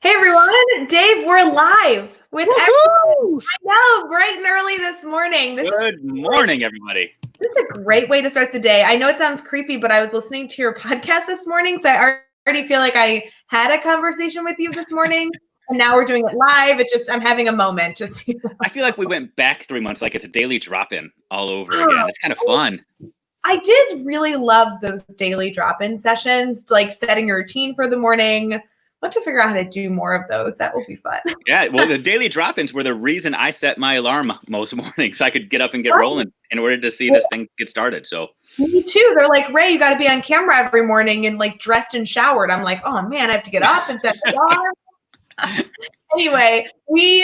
Hey everyone, Dave, we're live with everyone. I know, bright and early this morning. Good morning, everybody. This is a great way to start the day. I know it sounds creepy, but I was listening to your podcast this morning, so I already feel like I had a conversation with you this morning, and now we're doing it live. I'm having a moment. I feel like we went back 3 months, like it's a daily drop-in all over again. It's kind of fun. I did really love those daily drop-in sessions, like setting your routine for the morning. I'll have to figure out how to do more of those. That will be fun. Yeah, well, the daily drop-ins were the reason I set my alarm most mornings, so I could get up and get rolling in order to see this thing get started. So me too. They're like, Ray, you got to be on camera every morning and like dressed and showered. I'm like, oh man, I have to get up and set the alarm. Anyway, we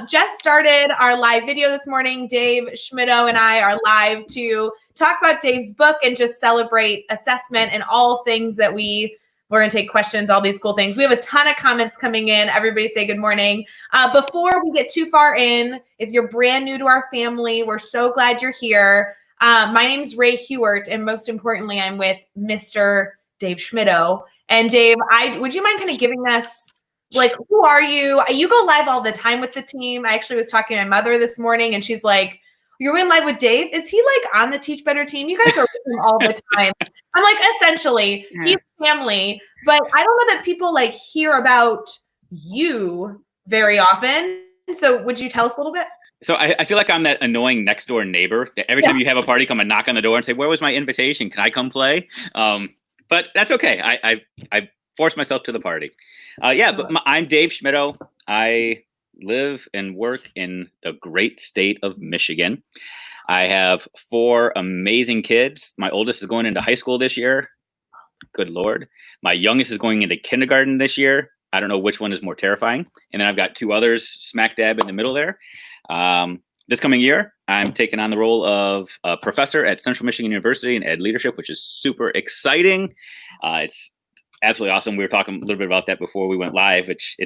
just started our live video this morning. Dave Schmittou and I are live to talk about Dave's book and just celebrate assessment and all things that we're going to take questions, all these cool things. We have a ton of comments coming in. Everybody say good morning. Before we get too far in, if you're brand new to our family, we're so glad you're here. My name's Ray Hughart, and most importantly, I'm with Mr. Dave Schmittou. And Dave, would you mind kind of giving us, like, who are you? You go live all the time with the team. I actually was talking to my mother this morning, and she's like, you're in live with Dave? Is he like on the Teach Better team? You guys are with him all the time. I'm like, essentially, he's family. But I don't know that people like hear about you very often. So would you tell us a little bit? So I feel like I'm that annoying next door neighbor that every time you have a party, come and knock on the door and say, where was my invitation? Can I come play? But that's okay. I forced myself to the party. But I'm Dave Schmittou. I live and work in the great state of Michigan. I have 4 amazing kids. My oldest is going into high school this year. Good Lord. My youngest is going into kindergarten this year. I don't know which one is more terrifying. And then I've got 2 others smack dab in the middle there. This coming year, I'm taking on the role of a professor at Central Michigan University in Ed Leadership, which is super exciting. It's absolutely awesome. We were talking a little bit about that before we went live. It's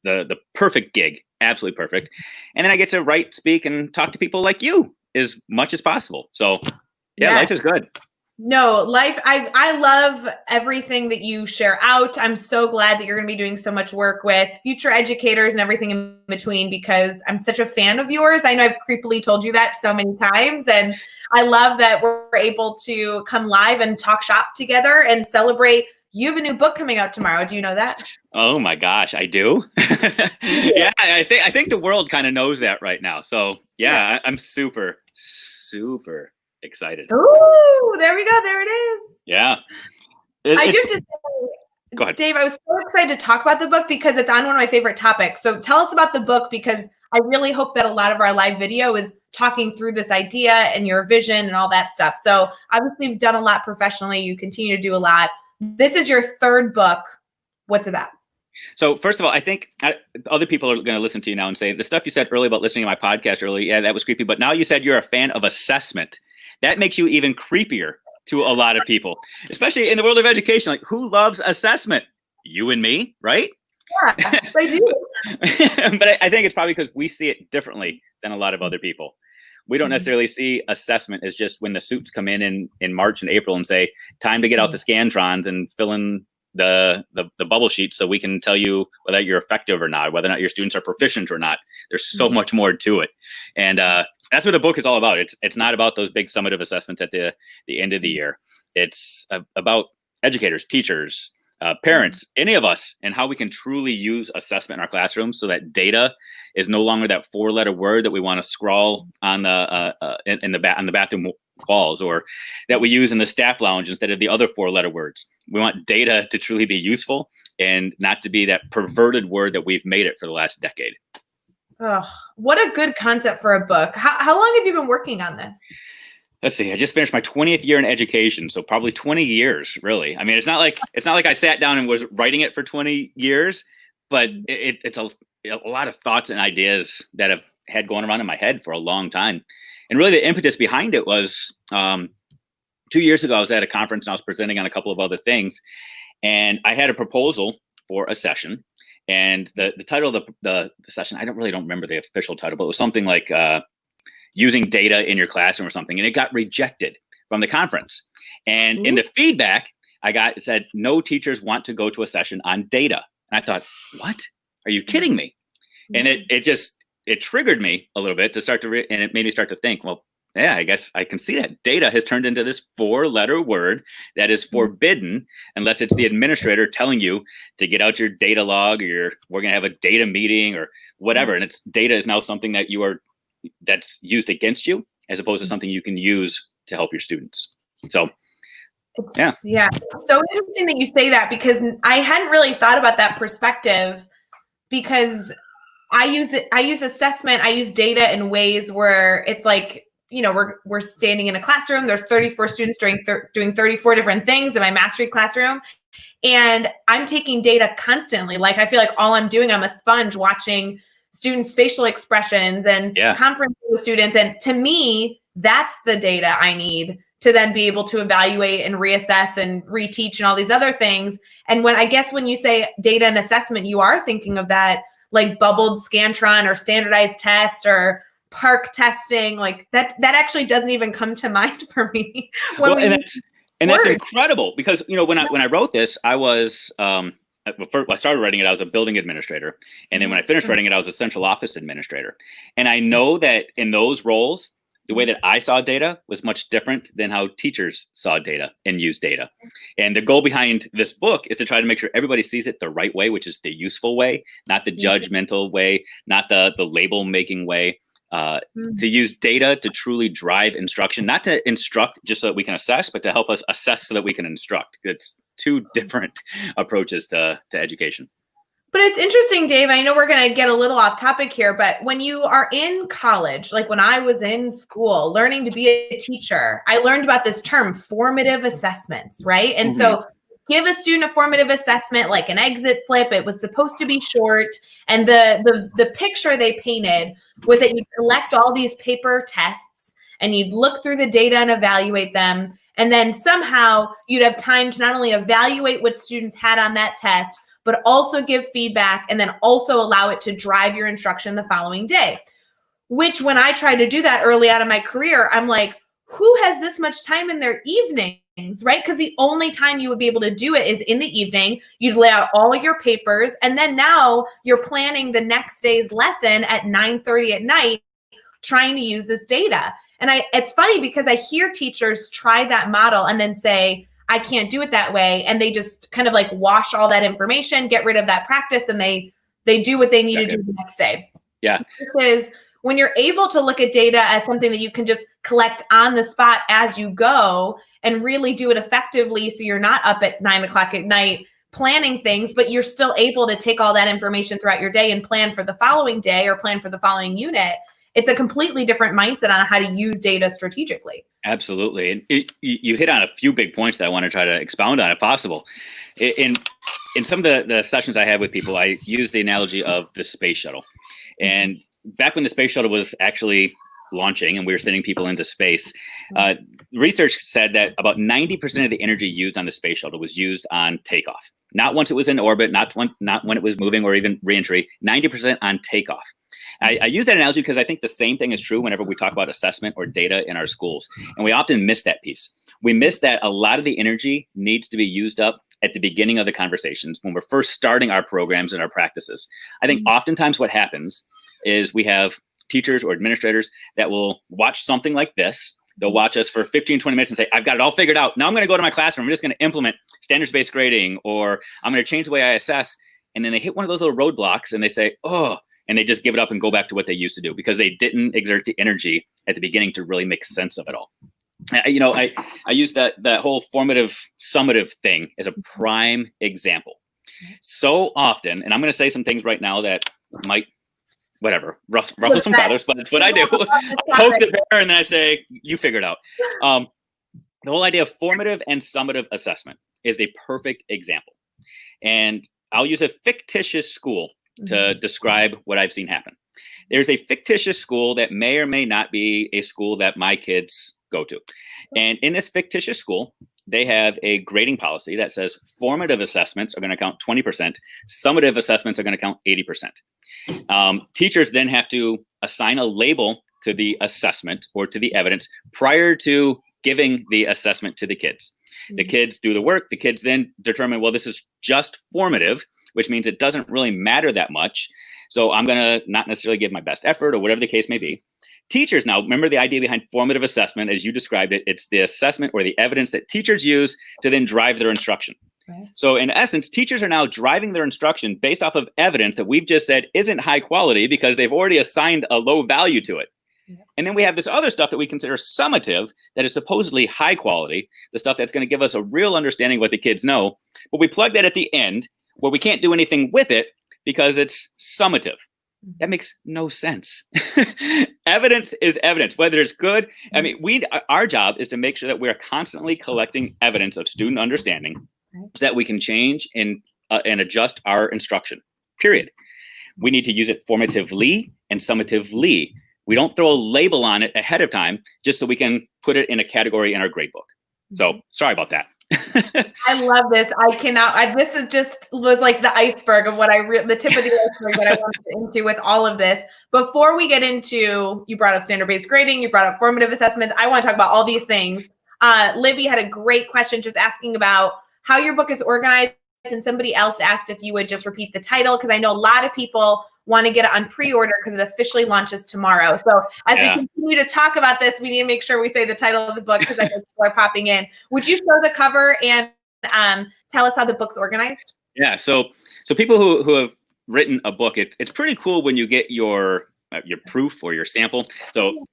the perfect gig, absolutely perfect. And then I get to write, speak, and talk to people like you as much as possible. So yeah. Life is good. No, I love everything that you share out. I'm so glad that you're going to be doing so much work with future educators and everything in between, because I'm such a fan of yours. I know I've creepily told you that so many times, and I love that we're able to come live and talk shop together and celebrate. You have a new book coming out tomorrow. Do you know that? Oh my gosh, I do. Yeah, I think the world kind of knows that right now. So yeah. I'm super, super excited. Oh, there we go. There it is. Yeah. I do have to say, go ahead. Dave, I was so excited to talk about the book because it's on one of my favorite topics. So tell us about the book, because I really hope that a lot of our live video is talking through this idea and your vision and all that stuff. So obviously you've done a lot professionally. You continue to do a lot. This is your 3rd book. What's it about? So first of all, I think other people are going to listen to you now and say the stuff you said earlier about listening to my podcast earlier, yeah, that was creepy. But now you said you're a fan of assessment. That makes you even creepier to a lot of people, especially in the world of education. Like, who loves assessment? You and me, right? Yeah, I do. But I think it's probably because we see it differently than a lot of other people. We don't necessarily see assessment as just when the suits come in March and April and say, time to get out the Scantrons and fill in the bubble sheet so we can tell you whether you're effective or not, whether or not your students are proficient or not. There's so much more to it. And that's what the book is all about. It's not about those big summative assessments at the end of the year. It's about educators, teachers, parents, any of us, and how we can truly use assessment in our classrooms so that data is no longer that 4-letter word that we want to scrawl on the bathroom walls, or that we use in the staff lounge instead of the other 4-letter words. We want data to truly be useful and not to be that perverted word that we've made it for the last decade. Oh, what a good concept for a book. How long have you been working on this? Let's see. I just finished my 20th year in education, so probably 20 years, really. I mean, it's not like I sat down and was writing it for 20 years, but it's a lot of thoughts and ideas that have had going around in my head for a long time. And really the impetus behind it was 2 years ago, I was at a conference and I was presenting on a couple of other things. And I had a proposal for a session. And the title of the session, I don't remember the official title, but it was something like using data in your classroom or something. And it got rejected from the conference. And in the feedback I got, it said, no teachers want to go to a session on data. And I thought, what? Are you kidding me? And it triggered me a little bit to start to and it made me start to think, well, yeah, I guess I can see that data has turned into this 4-letter word that is forbidden unless it's the administrator telling you to get out your data log, or we're going to have a data meeting or whatever. And data is now something that that's used against you, as opposed to something you can use to help your students. So, yeah. Yeah. It's so interesting that you say that, because I hadn't really thought about that perspective, because I use assessment, I use data in ways where it's like, we're standing in a classroom, there's 34 students doing 34 different things in my mastery classroom. And I'm taking data constantly. Like, I feel like all I'm doing, I'm a sponge watching students' facial expressions and conferencing with students. And to me, that's the data I need to then be able to evaluate and reassess and reteach and all these other things. And when you say data and assessment, you are thinking of that, like bubbled Scantron or standardized test or park testing, like that actually doesn't even come to mind for me. That's incredible, because when I wrote this, I was I started writing it, I was a building administrator, and then when I finished writing it, I was a central office administrator. And I know that in those roles, the way that I saw data was much different than how teachers saw data and used data. And the goal behind this book is to try to make sure everybody sees it the right way, which is the useful way, not the judgmental way, not the label making way. To use data to truly drive instruction, not to instruct just so that we can assess, but to help us assess so that we can instruct. It's two different approaches to education. But it's interesting, Dave. I know we're going to get a little off topic here, but when you are in college, like when I was in school learning to be a teacher, I learned about this term, formative assessments, right? And so give a student a formative assessment, like an exit slip. It was supposed to be short. And the picture they painted was that you'd collect all these paper tests and you'd look through the data and evaluate them. And then somehow you'd have time to not only evaluate what students had on that test, but also give feedback and then also allow it to drive your instruction the following day. Which, when I tried to do that early out of my career, I'm like, who has this much time in their evenings, right? Because the only time you would be able to do it is in the evening. You'd lay out all of your papers, and then now you're planning the next day's lesson at 9:30 at night, trying to use this data. And it's funny because I hear teachers try that model and then say, I can't do it that way. And they just kind of like wash all that information, get rid of that practice, and they do what they need to do the next day. Yeah. Because when you're able to look at data as something that you can just collect on the spot as you go and really do it effectively, so you're not up at 9 o'clock at night planning things, but you're still able to take all that information throughout your day and plan for the following day or plan for the following unit. It's a completely different mindset on how to use data strategically. Absolutely. And you hit on a few big points that I want to try to expound on if possible. In some of the sessions I have with people, I use the analogy of the space shuttle. And back when the space shuttle was actually launching and we were sending people into space, research said that about 90% of the energy used on the space shuttle was used on takeoff. Not once it was in orbit, not when it was moving or even reentry, 90% on takeoff. I use that analogy because I think the same thing is true whenever we talk about assessment or data in our schools. And we often miss that piece. We miss that a lot of the energy needs to be used up at the beginning of the conversations when we're first starting our programs and our practices. I think oftentimes what happens is we have teachers or administrators that will watch something like this. They'll watch us for 15, 20 minutes and say, I've got it all figured out. Now I'm going to go to my classroom. I'm just going to implement standards-based grading, or I'm going to change the way I assess. And then they hit one of those little roadblocks and they say, oh, and they just give it up and go back to what they used to do because they didn't exert the energy at the beginning to really make sense of it all. I use that whole formative summative thing as a prime example. So often, and I'm going to say some things right now that might, ruffle some feathers, but it's what I do. I poke the bear and then I say, you figure it out. The whole idea of formative and summative assessment is a perfect example. And I'll use a fictitious school to describe what I've seen happen. There's a fictitious school that may or may not be a school that my kids go to. And in this fictitious school, they have a grading policy that says formative assessments are going to count 20%, summative assessments are going to count 80%. Teachers then have to assign a label to the assessment or to the evidence prior to giving the assessment to the kids. The kids do the work. The kids then determine, well, this is just formative, which means it doesn't really matter that much. So I'm going to not necessarily give my best effort or whatever the case may be. Teachers now, remember the idea behind formative assessment, as you described it, it's the assessment or the evidence that teachers use to then drive their instruction. Right. So in essence, teachers are now driving their instruction based off of evidence that we've just said isn't high quality because they've already assigned a low value to it. Yeah. And then we have this other stuff that we consider summative that is supposedly high quality, the stuff that's going to give us a real understanding of what the kids know. But we plug that at the end where we can't do anything with it because it's summative. That makes no sense. Evidence is evidence, whether it's good. I mean, our job is to make sure that we are constantly collecting evidence of student understanding so that we can change and adjust our instruction, period. We need to use it formatively and summatively. We don't throw a label on it ahead of time just so we can put it in a category in our grade book. So sorry about that. I love this. I cannot. This is was like the iceberg of what the tip of the iceberg that I wanted to get into with all of this. Before we get into, you brought up standard-based grading, you brought up formative assessments. I want to talk about all these things. Libby had a great question just asking about how your book is organized, and somebody else asked if you would just repeat the title, because I know a lot of people want to get it on pre-order because it officially launches tomorrow. So as we continue to talk about this, we need to make sure we say the title of the book because I know people are popping in. Would you show the cover and tell us how the book's organized? Yeah. So people who have written a book, it's pretty cool when you get your proof or your sample. So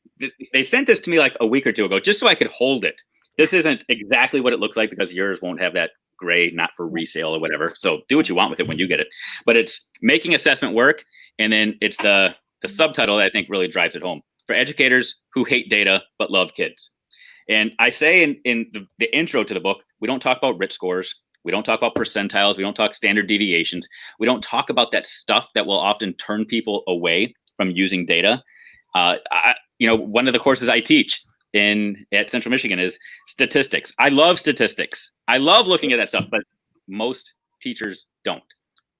they sent this to me like a week or two ago just so I could hold it. This isn't exactly what it looks like because yours won't have that gray, not for resale or whatever. So do what you want with it when you get it. But it's Making Assessment Work. And then it's the subtitle that I think really drives it home. For educators who hate data but love kids. And I say in the intro to the book, we don't talk about RIT scores. We don't talk about percentiles. We don't talk standard deviations. We don't talk about that stuff that will often turn people away from using data. One of the courses I teach at Central Michigan is statistics. I love statistics. I love looking at that stuff, but most teachers don't.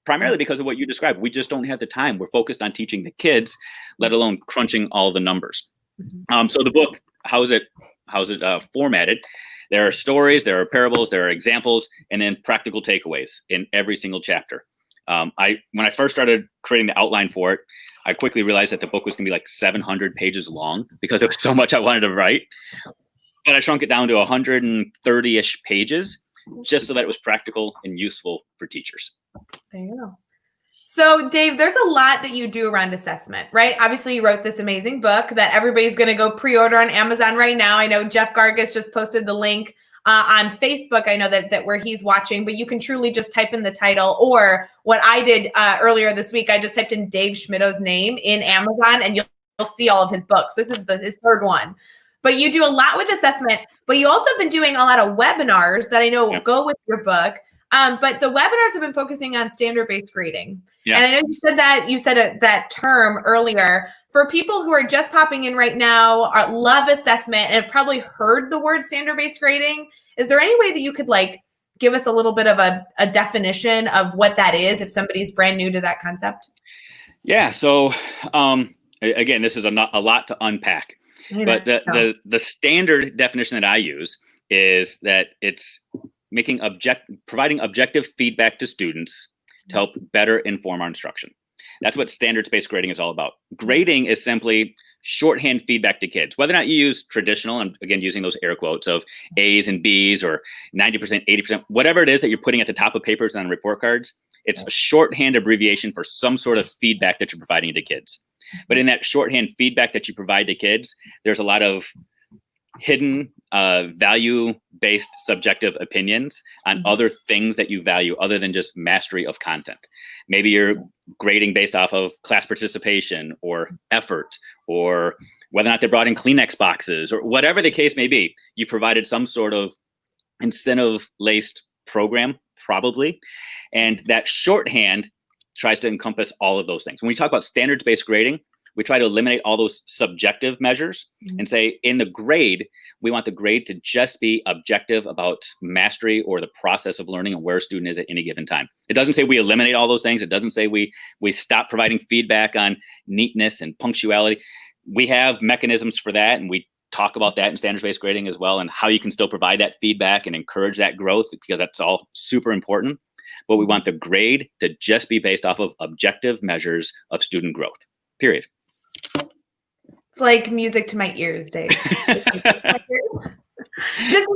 Primarily because of what you described. We just don't have the time. We're focused on teaching the kids, let alone crunching all the numbers. So the book, how's it formatted? There are stories, there are parables, there are examples, and then practical takeaways in every single chapter. When I first started creating the outline for it, I quickly realized that the book was going to be like 700 pages long because there was so much I wanted to write. But I shrunk it down to 130-ish pages just so that it was practical and useful for teachers. There you go. So Dave, there's a lot that you do around assessment, right? Obviously you wrote this amazing book that everybody's going to go pre-order on Amazon right now. I know Jeff Gargas just posted the link on Facebook. I know that where he's watching, but you can truly just type in the title, or what I did earlier this week, I just typed in Dave Schmittou's name in Amazon and you'll see all of his books. This is his third one. But you do a lot with assessment, but you also have been doing a lot of webinars that I know go with your book. But the webinars have been focusing on standard-based grading. Yeah. And I know you said that term earlier. For people who are just popping in right now, love assessment, and have probably heard the word standard-based grading, is there any way that you could give us a little bit of a definition of what that is if somebody's brand new to that concept? Yeah. So again, this is a lot to unpack. But the standard definition that I use is that it's providing objective feedback to students to help better inform our instruction. That's what standards-based grading is all about. Grading is simply shorthand feedback to kids, whether or not you use traditional, and again, using those air quotes of A's and B's or 90%, 80%, whatever it is that you're putting at the top of papers and on report cards, it's a shorthand abbreviation for some sort of feedback that you're providing to kids. But in that shorthand feedback that you provide to kids, there's a lot of hidden value-based subjective opinions on other things that you value other than just mastery of content. Maybe you're grading based off of class participation or effort or whether or not they brought in Kleenex boxes or whatever the case may be. You provided some sort of incentive-laced program, probably. And that shorthand tries to encompass all of those things. When we talk about standards-based grading, we try to eliminate all those subjective measures and say in the grade, we want the grade to just be objective about mastery or the process of learning and where a student is at any given time. It doesn't say we eliminate all those things. It doesn't say we stop providing feedback on neatness and punctuality. We have mechanisms for that, and we talk about that in standards-based grading as well, and how you can still provide that feedback and encourage that growth, because that's all super important. but we want the grade to just be based off of objective measures of student growth, period. It's like music to my ears, Dave. This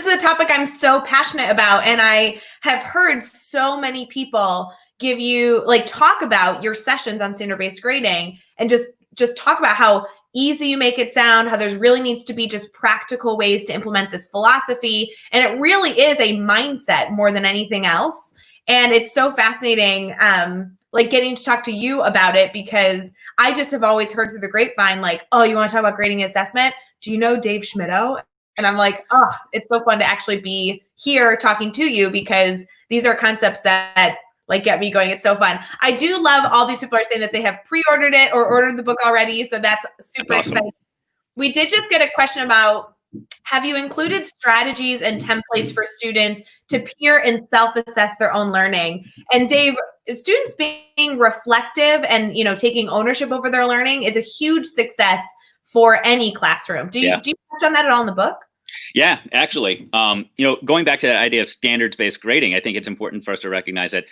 is a topic I'm so passionate about, and I have heard so many people give you talk about your sessions on standard-based grading, and just talk about how easy you make it sound, how there's really needs to be just practical ways to implement this philosophy, and it really is a mindset more than anything else. And it's so fascinating, getting to talk to you about it, because I just have always heard through the grapevine, oh, you want to talk about grading assessment? Do you know Dave Schmittou? And I'm like, oh, it's so fun to actually be here talking to you, because these are concepts that get me going. It's so fun. I do love all these people are saying that they have pre-ordered it or ordered the book already. So that's super exciting. We did just get a question about, have you included strategies and templates for students to peer and self-assess their own learning? And Dave, students being reflective and, taking ownership over their learning is a huge success for any classroom. Do you touch on that at all in the book? Yeah, actually, going back to that idea of standards-based grading, I think it's important for us to recognize that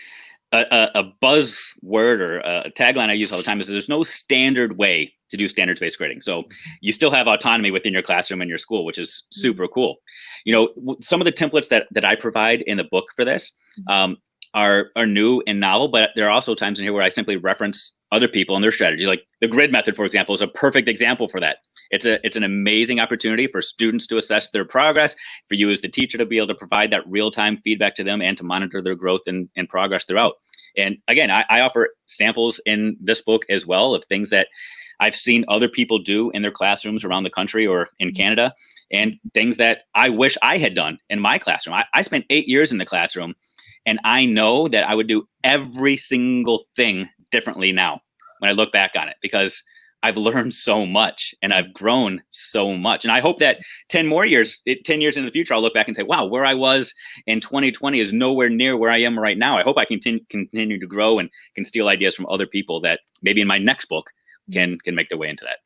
a buzzword or a tagline I use all the time is that there's no standard way to do standards-based grading. So you still have autonomy within your classroom and your school, which is super cool. Some of the templates that I provide in the book for this are new and novel, but there are also times in here where I simply reference other people and their strategy. Like the grid method, for example, is a perfect example for that. It's an amazing opportunity for students to assess their progress, for you as the teacher to be able to provide that real-time feedback to them and to monitor their growth and progress throughout. And again, I offer samples in this book as well of things that I've seen other people do in their classrooms around the country or in Canada, and things that I wish I had done in my classroom. I spent 8 years in the classroom, and I know that I would do every single thing differently now when I look back on it, because I've learned so much and I've grown so much. And I hope that 10 years into the future, I'll look back and say, wow, where I was in 2020 is nowhere near where I am right now. I hope I can continue to grow and can steal ideas from other people that maybe in my next book can make their way into that.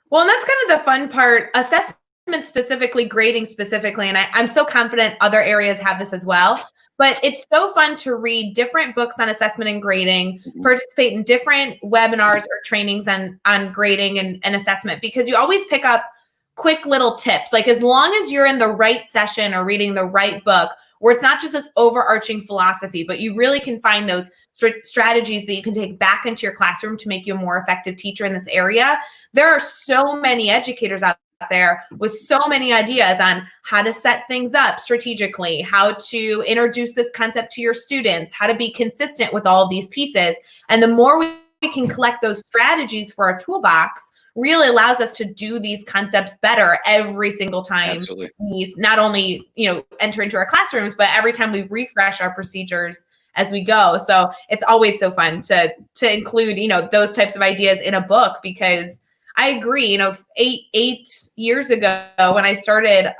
Well, and that's kind of the fun part, assessment specifically, grading specifically. And I'm so confident other areas have this as well. But it's so fun to read different books on assessment and grading, participate in different webinars or trainings on grading and assessment, because you always pick up quick little tips. As long as you're in the right session or reading the right book, where it's not just this overarching philosophy, but you really can find those strategies that you can take back into your classroom to make you a more effective teacher in this area. There are so many educators out there with so many ideas on how to set things up strategically, how to introduce this concept to your students, how to be consistent with all of these pieces. And the more we can collect those strategies for our toolbox, really allows us to do these concepts better every single time. Absolutely. We not only, enter into our classrooms, but every time we refresh our procedures as we go. So it's always so fun to include, those types of ideas in a book, because I agree, 8 years ago when I started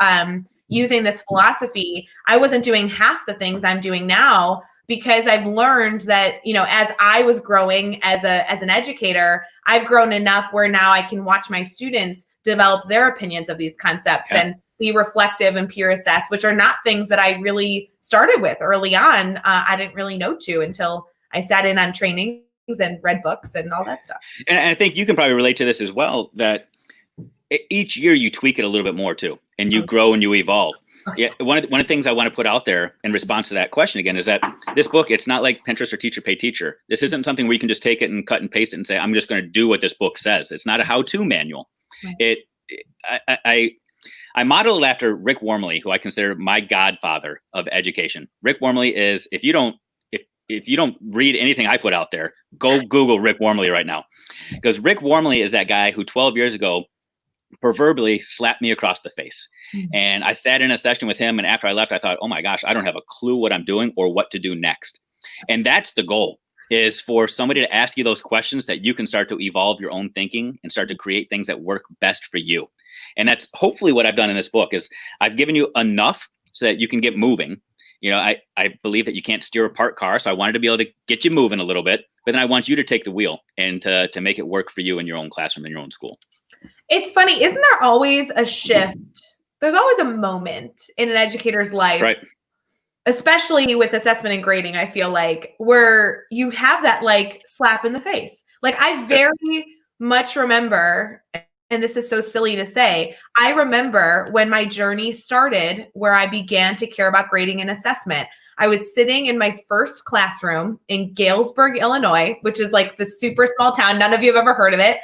using this philosophy, I wasn't doing half the things I'm doing now, because I've learned that, as I was growing as an educator, I've grown enough where now I can watch my students develop their opinions of these concepts and be reflective and peer assess, which are not things that I really started with early on. I didn't really know until I sat in on training and read books and all that stuff. And I think you can probably relate to this as well, that each year you tweak it a little bit more too, and you grow and you evolve. Yeah, one of the things I want to put out there in response to that question again is that this book, it's not like Pinterest or Teacher Pay Teacher. This isn't something where you can just take it and cut and paste it and say, I'm just going to do what this book says. It's not a how-to manual. Right. I modeled it after Rick Wormeli, who I consider my godfather of education. Rick Wormeli is, if you don't read anything I put out there, go Google Rick Wormeli right now. Because Rick Wormeli is that guy who 12 years ago proverbially slapped me across the face. Mm-hmm. And I sat in a session with him, and after I left, I thought, oh my gosh, I don't have a clue what I'm doing or what to do next. And that's the goal, is for somebody to ask you those questions that you can start to evolve your own thinking and start to create things that work best for you. And that's hopefully what I've done in this book, is I've given you enough so that you can get moving. I believe that you can't steer a parked car, so I wanted to be able to get you moving a little bit, but then I want you to take the wheel and to make it work for you in your own classroom, in your own school. It's funny, isn't there always a shift? There's always a moment in an educator's life, right, especially with assessment and grading, I feel like where you have that like slap in the face. Like I very much remember, and this is so silly to say, I remember when my journey started where I began to care about grading and assessment. I was sitting in my first classroom in Galesburg, Illinois, which is like the super small town. None of you have ever heard of it.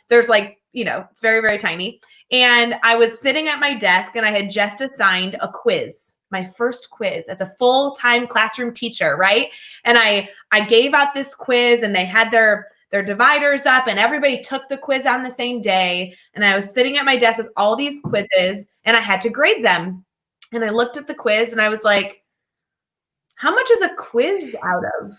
There's like, it's very, very tiny. And I was sitting at my desk and I had just assigned a quiz, my first quiz as a full-time classroom teacher, right? And I gave out this quiz and they had their dividers up and everybody took the quiz on the same day. And I was sitting at my desk with all these quizzes and I had to grade them. And I looked at the quiz and I was like, how much is a quiz out of?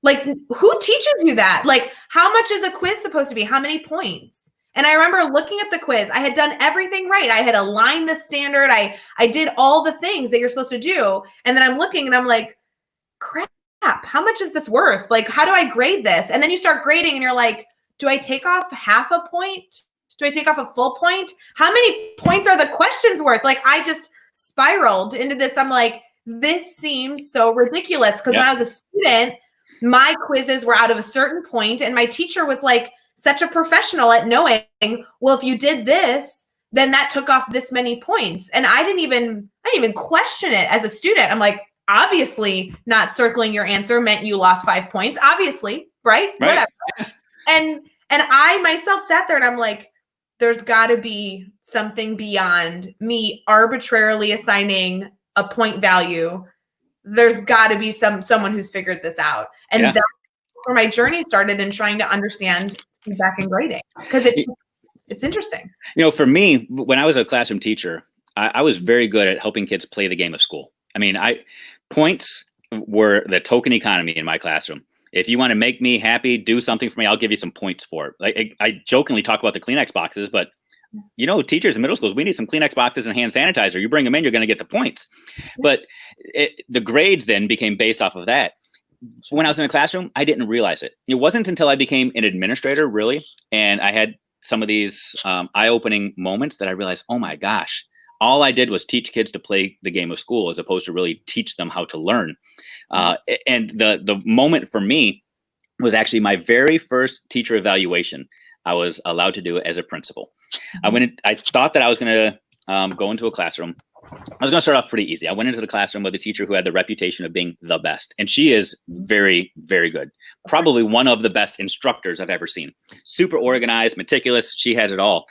Like, who teaches you that? Like, how much is a quiz supposed to be? How many points? And I remember looking at the quiz. I had done everything right. I had aligned the standard. I did all the things that you're supposed to do. And then I'm looking and I'm like, crap, how much is this worth? Like, how do I grade this? And then you start grading and you're like, do I take off half a point? Do I take off a full point? How many points are the questions worth? Like, I just spiraled into this. I'm like, this seems so ridiculous. Because when I was a student, my quizzes were out of a certain point, and my teacher was like such a professional at knowing, well, if you did this, then that took off this many points. And I didn't even question it as a student. I'm like, obviously not circling your answer meant you lost 5 points. Obviously, right? Whatever. And I myself sat there and I'm like, there's got to be something beyond me arbitrarily assigning a point value. There's got to be someone who's figured this out. And that's where my journey started in trying to understand feedback and grading, because it's interesting. For me, when I was a classroom teacher, I was very good at helping kids play the game of school. I mean, points were the token economy in my classroom. If you want to make me happy, do something for me, I'll give you some points for it. Like I jokingly talk about the Kleenex boxes, but teachers in middle schools, we need some Kleenex boxes and hand sanitizer. You bring them in, you're going to get the points. But the grades then became based off of that. When I was in the classroom, I didn't realize it. It wasn't until I became an administrator, really, and I had some of these eye-opening moments that I realized, oh my gosh, all I did was teach kids to play the game of school as opposed to really teach them how to learn. And the moment for me was actually my very first teacher evaluation. I was allowed to do it as a principal. I thought that I was going to go into a classroom. I was going to start off pretty easy. I went into the classroom with a teacher who had the reputation of being the best. And she is very, very good. Probably one of the best instructors I've ever seen. Super organized, meticulous. She has it all.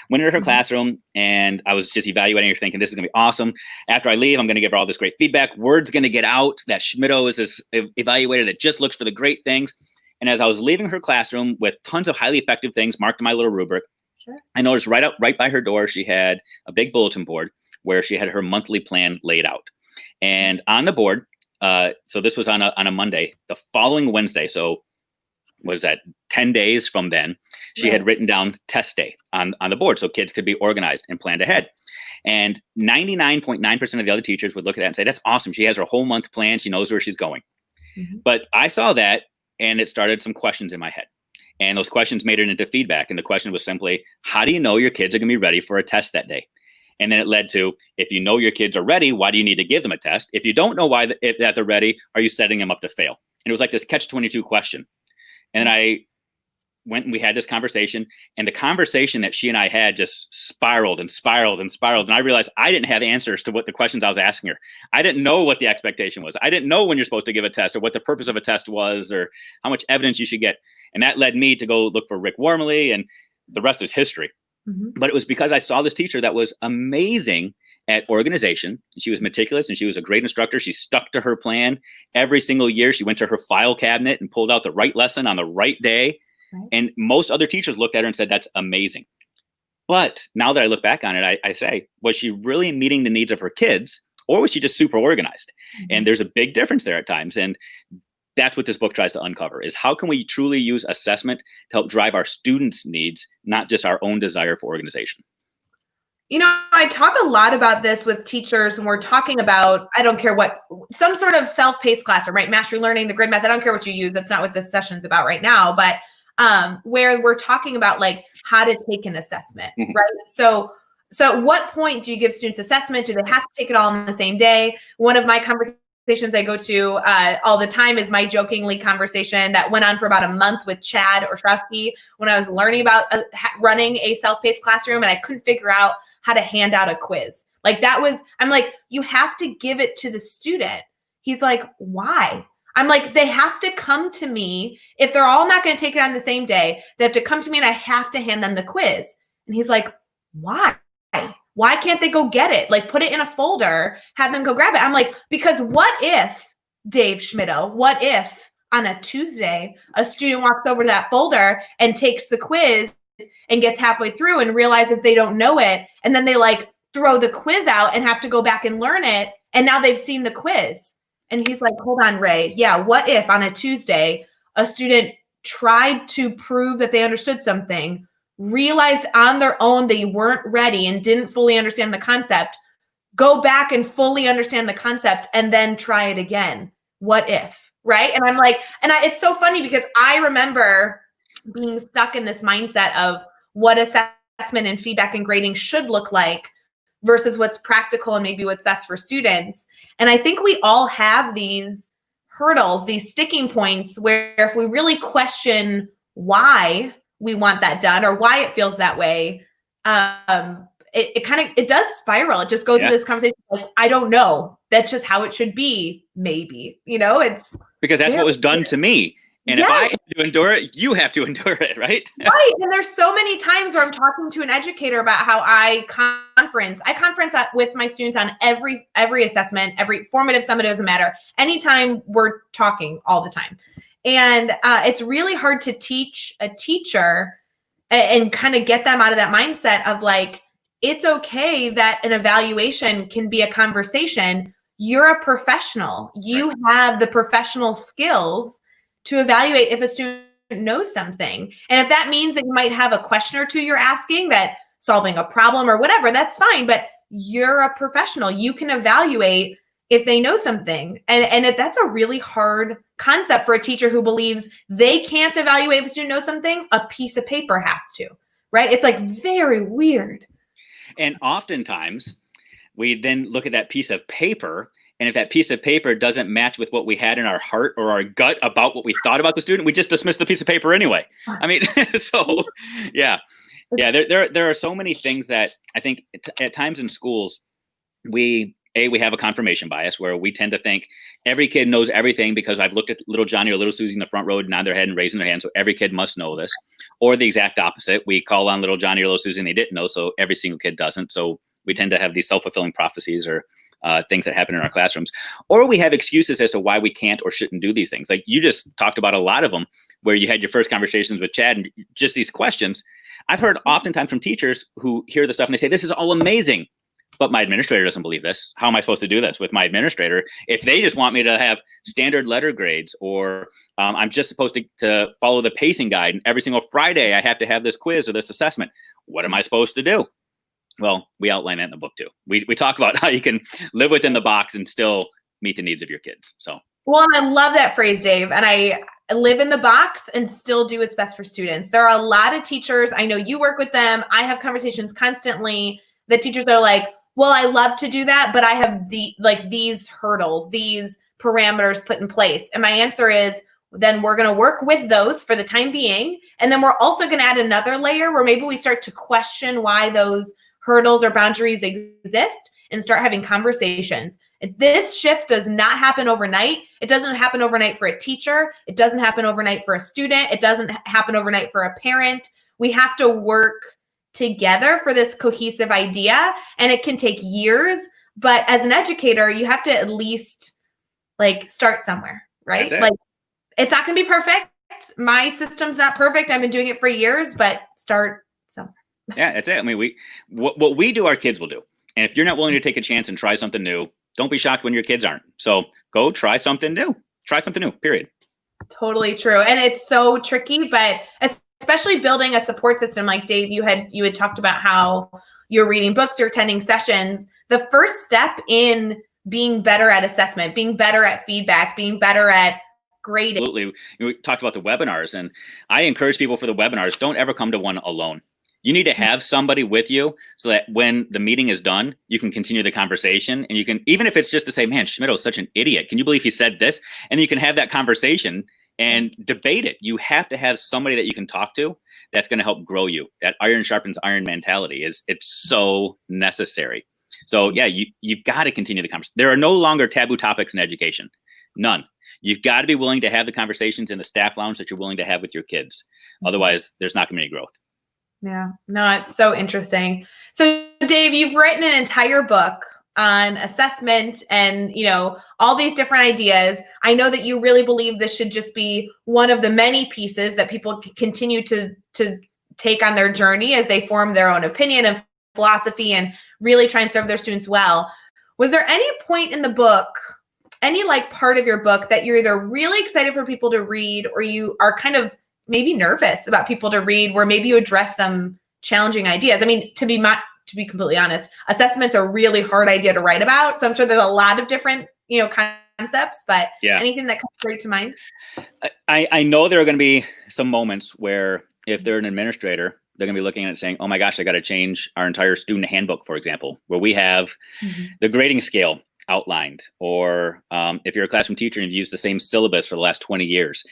Went into her classroom and I was just evaluating her, thinking this is going to be awesome. After I leave, I'm going to give her all this great feedback. Word's going to get out that Schmittou is this evaluator that just looks for the great things. And as I was leaving her classroom with tons of highly effective things marked in my little rubric, I noticed right by her door, she had a big bulletin board where she had her monthly plan laid out. And on the board, so this was on a Monday, the following Wednesday, so what is that, 10 days from then, she had written down test day on the board so kids could be organized and planned ahead. And 99.9% of the other teachers would look at that and say, that's awesome. She has her whole month plan. She knows where she's going. But I saw that and it started some questions in my head. And those questions made it into feedback. And the question was simply, how do you know your kids are going to be ready for a test that day? And then it led to, if you know your kids are ready, why do you need to give them a test? If you don't know why that they're ready, are you setting them up to fail? And it was like this catch-22 question. And I went and we had this conversation, and the conversation that she and I had just spiraled and spiraled and spiraled. And I realized I didn't have answers to what the questions I was asking her. I didn't know what the expectation was. I didn't know when you're supposed to give a test or what the purpose of a test was or how much evidence you should get. And that led me to go look for Rick Wormley, and the rest is history. But it was because I saw this teacher that was amazing at organization. She was meticulous and she was a great instructor. She stuck to her plan every single year. She went to her file cabinet and pulled out the right lesson on the right day. And most other teachers looked at her and said, that's amazing. But now that I look back on it, I say, was she really meeting the needs of her kids, or was she just super organized? And there's a big difference there at times. And that's what this book tries to uncover, is how can we truly use assessment to help drive our students' needs, not just our own desire for organization. I talk a lot about this with teachers when we're talking about, I don't care what, some sort of self-paced classroom, right? Mastery learning, the grid method, I don't care what you use. That's not what this session's about right now, but where we're talking about like how to take an assessment, right? So So at what point do you give students assessment? Do they have to take it all on the same day? One of my conversations I go to all the time is my jokingly conversation that went on for about a month with Chad Ostrowski when I was learning about running a self-paced classroom, and I couldn't figure out how to hand out a quiz. Like that was, I'm like, you have to give it to the student. He's like, why? I'm like, they have to come to me. If they're all not going to take it on the same day, they have to come to me and I have to hand them the quiz. And he's like, why? Why can't they go get it? Like put it in a folder, have them go grab it. I'm like, because what if, Dave Schmittou, what if on a Tuesday, a student walks over to that folder and takes the quiz and gets halfway through and realizes they don't know it. And then they like throw the quiz out and have to go back and learn it. And now they've seen the quiz. And he's like, hold on, Ray. Yeah, what if on a Tuesday, a student tried to prove that they understood something, realized on their own they weren't ready and didn't fully understand the concept, go back and fully understand the concept and then try it again. What if, right? And I'm like, it's so funny because I remember being stuck in this mindset of what assessment and feedback and grading should look like versus what's practical and maybe what's best for students. And I think we all have these hurdles, these sticking points where if we really question why we want that done or why it feels that way, it does spiral. It just goes into this conversation like, I don't know. That's just how it should be. Maybe, it's because that's what was done to me. And if I have to endure it, you have to endure it, right? Right. And there's so many times where I'm talking to an educator about how I conference with my students on every assessment, every formative summit, doesn't matter. Anytime we're talking all the time. And it's really hard to teach a teacher and kind of get them out of that mindset of like, it's okay that an evaluation can be a conversation. You're a professional. You have the professional skills to evaluate if a student knows something. And if that means that you might have a question or two you're asking, that solving a problem or whatever, that's fine. But you're a professional. You can evaluate if they know something. And that's a really hard concept for a teacher who believes they can't evaluate if a student knows something. A piece of paper has to, right? It's like very weird. And oftentimes we then look at that piece of paper, and if that piece of paper doesn't match with what we had in our heart or our gut about what we thought about the student, we just dismiss the piece of paper anyway. I mean, so yeah. There are so many things that I think at times in schools, we have a confirmation bias where we tend to think every kid knows everything because I've looked at little Johnny or little Susie in the front row, nod their head and raising their hand. So every kid must know this. Or the exact opposite. We call on little Johnny or little Susie and they didn't know. So every single kid doesn't. So we tend to have these self-fulfilling prophecies or things that happen in our classrooms, or we have excuses as to why we can't or shouldn't do these things. Like you just talked about a lot of them where you had your first conversations with Chad and just these questions. I've heard oftentimes from teachers who hear the stuff and they say, this is all amazing, but my administrator doesn't believe this. How am I supposed to do this with my administrator if they just want me to have standard letter grades, or I'm just supposed to follow the pacing guide and every single Friday I have to have this quiz or this assessment? What am I supposed to do? Well, we outline that in the book too. We talk about how you can live within the box and still meet the needs of your kids. So, well, and I love that phrase, Dave. And I live in the box and still do what's best for students. There are a lot of teachers, I know you work with them. I have conversations constantly that teachers are like, well, I love to do that, but I have these hurdles, these parameters put in place. And my answer is, then we're going to work with those for the time being. And then we're also going to add another layer where maybe we start to question why those hurdles or boundaries exist and start having conversations. This shift does not happen overnight. It doesn't happen overnight for a teacher. It doesn't happen overnight for a student. It doesn't happen overnight for a parent. We have to work together for this cohesive idea, and it can take years. But as an educator, you have to at least start somewhere, right? It's not going to be perfect. My system's not perfect. I've been doing it for years, but start somewhere. Yeah, that's it. I mean, what we do, our kids will do. And if you're not willing to take a chance and try something new, don't be shocked when your kids aren't. So go try something new. Try something new, period. Totally true. And it's so tricky, but especially building a support system like Dave, you had talked about how you're reading books, you're attending sessions. The first step in being better at assessment, being better at feedback, being better at grading. Absolutely. We talked about the webinars, and I encourage people for the webinars, don't ever come to one alone. You need to have somebody with you so that when the meeting is done, you can continue the conversation, and you can, even if it's just to say, man, Schmittou is such an idiot. Can you believe he said this? And you can have that conversation and debate it. You have to have somebody that you can talk to that's going to help grow you. That iron sharpens iron mentality it's so necessary. So yeah, you've got to continue the conversation. There are no longer taboo topics in education. None. You've got to be willing to have the conversations in the staff lounge that you're willing to have with your kids. Otherwise, there's not going to be any growth. Yeah, no, it's so interesting. So Dave, you've written an entire book on assessment and, all these different ideas. I know that you really believe this should just be one of the many pieces that people continue to take on their journey as they form their own opinion and philosophy and really try and serve their students well. Was there any point in the book, any part of your book that you're either really excited for people to read or you are kind of maybe nervous about people to read, where maybe you address some challenging ideas? I mean, to be completely honest, assessment's a really hard idea to write about. So I'm sure there's a lot of different, concepts, but anything that comes straight to mind? I know there are going to be some moments where if they're an administrator, they're going to be looking at it saying, oh my gosh, I got to change our entire student handbook, for example, where we have the grading scale outlined, or if you're a classroom teacher and you've used the same syllabus for the last 20 years,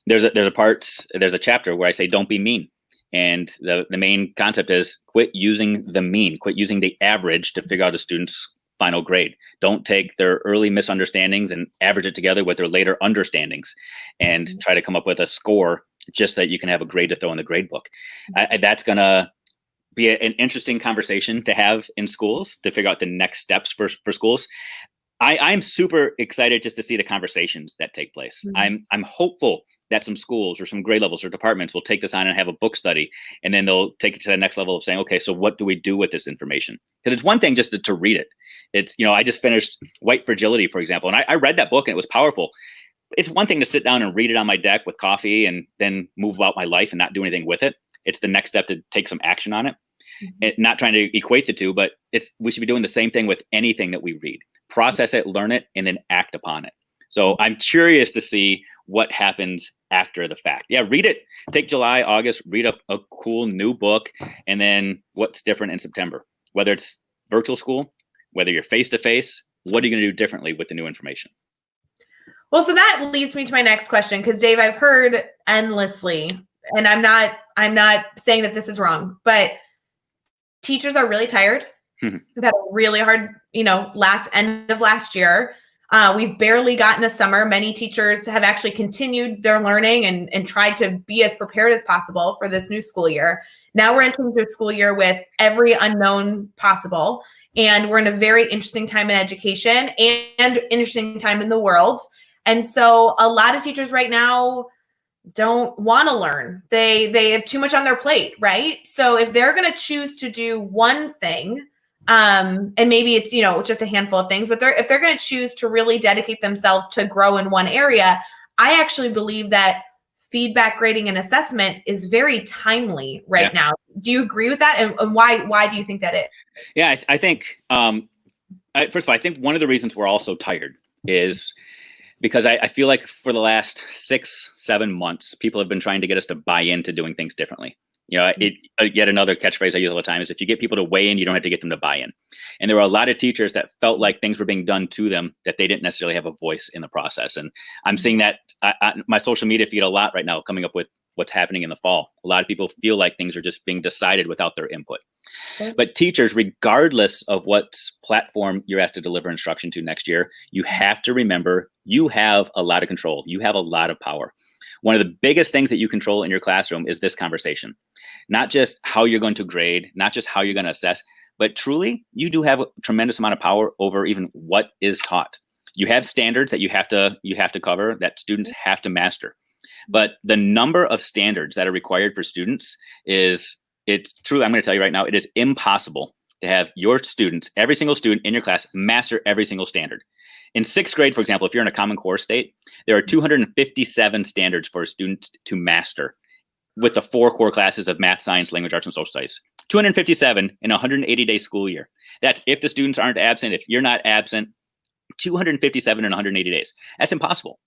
there's a chapter where I say, don't be mean. And the main concept is quit using the mean, quit using the average to figure out a student's final grade. Don't take their early misunderstandings and average it together with their later understandings and try to come up with a score just so that you can have a grade to throw in the grade book. That's going to be an interesting conversation to have in schools to figure out the next steps for schools. I'm super excited just to see the conversations that take place. I'm hopeful that some schools or some grade levels or departments will take this on and have a book study, and then they'll take it to the next level of saying, okay, so what do we do with this information? Because it's one thing just to read it. It's, I just finished White Fragility, for example, and I read that book and it was powerful. It's one thing to sit down and read it on my deck with coffee and then move about my life and not do anything with it. It's the next step to take some action on it. And not trying to equate the two, but we should be doing the same thing with anything that we read. Process it, learn it, and then act upon it. So I'm curious to see what happens after the fact. Yeah, read it. Take July, August, read a cool new book, and then what's different in September. Whether it's virtual school, whether you're face-to-face, what are you going to do differently with the new information? Well, so that leads me to my next question, because Dave, I've heard endlessly, and I'm not saying that this is wrong, but teachers are really tired. We've had a really hard, end of last year. We've barely gotten a summer. Many teachers have actually continued their learning and tried to be as prepared as possible for this new school year. Now we're entering the school year with every unknown possible. And we're in a very interesting time in education and interesting time in the world. And so a lot of teachers right now don't want to learn. They have too much on their plate, right? So if they're going to choose to do one thing, and maybe it's, just a handful of things, but if they're going to choose to really dedicate themselves to grow in one area, I actually believe that feedback, grading, and assessment is very timely right now. Do you agree with that? And why do you think that is? Yeah, I think, first of all, I think one of the reasons we're all so tired is because I feel like for the last 6-7 months, people have been trying to get us to buy into doing things differently. Yet another catchphrase I use all the time is if you get people to weigh in, you don't have to get them to buy in. And there were a lot of teachers that felt like things were being done to them that they didn't necessarily have a voice in the process. And I'm seeing that my social media feed a lot right now, coming up with what's happening in the fall. A lot of people feel like things are just being decided without their input. Okay. But teachers, regardless of what platform you're asked to deliver instruction to next year, you have to remember you have a lot of control. You have a lot of power. One of the biggest things that you control in your classroom is this conversation. Not just how you're going to grade, not just how you're going to assess, but truly you do have a tremendous amount of power over even what is taught. You have standards that you have to cover, that students have to master. But the number of standards that are required for students it's truly, I'm going to tell you right now, it is impossible to have your students, every single student in your class, master every single standard. In 6th grade, for example, if you're in a Common Core state, there are 257 standards for a student to master with the 4 core classes of math, science, language arts, and social studies. 257 in a 180-day school year. That's if the students aren't absent, if you're not absent, 257 in 180 days. That's impossible.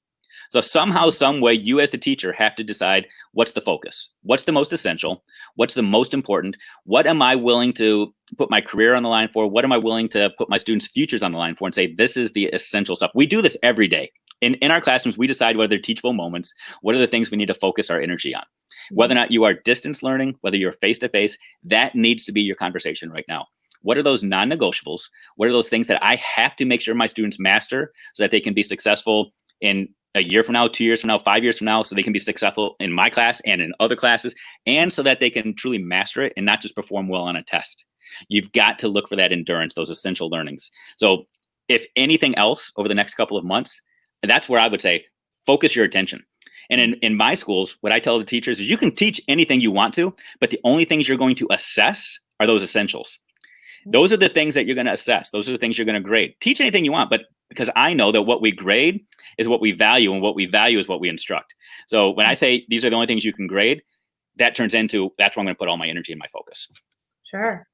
So somehow, some way, you as the teacher have to decide what's the focus, what's the most essential, what's the most important, what am I willing to put my career on the line for, what am I willing to put my students' futures on the line for, and say, this is the essential stuff. We do this every day. In our classrooms, we decide whether they're teachable moments, what are the things we need to focus our energy on. Whether or not you are distance learning, whether you're face-to-face, that needs to be your conversation right now. What are those non-negotiables? What are those things that I have to make sure my students master so that they can be successful in a year from now, 2 years from now, 5 years from now, so they can be successful in my class and in other classes, and so that they can truly master it and not just perform well on a test. You've got to look for that endurance, those essential learnings. So if anything else over the next couple of months, that's where I would say, focus your attention. And in my schools, what I tell the teachers is you can teach anything you want to, but the only things you're going to assess are those essentials. Those are the things that you're going to assess. Those are the things you're going to grade. Teach anything you want, but because I know that what we grade is what we value, and what we value is what we instruct. So when I say these are the only things you can grade, that turns into, that's where I'm going to put all my energy and my focus. Sure.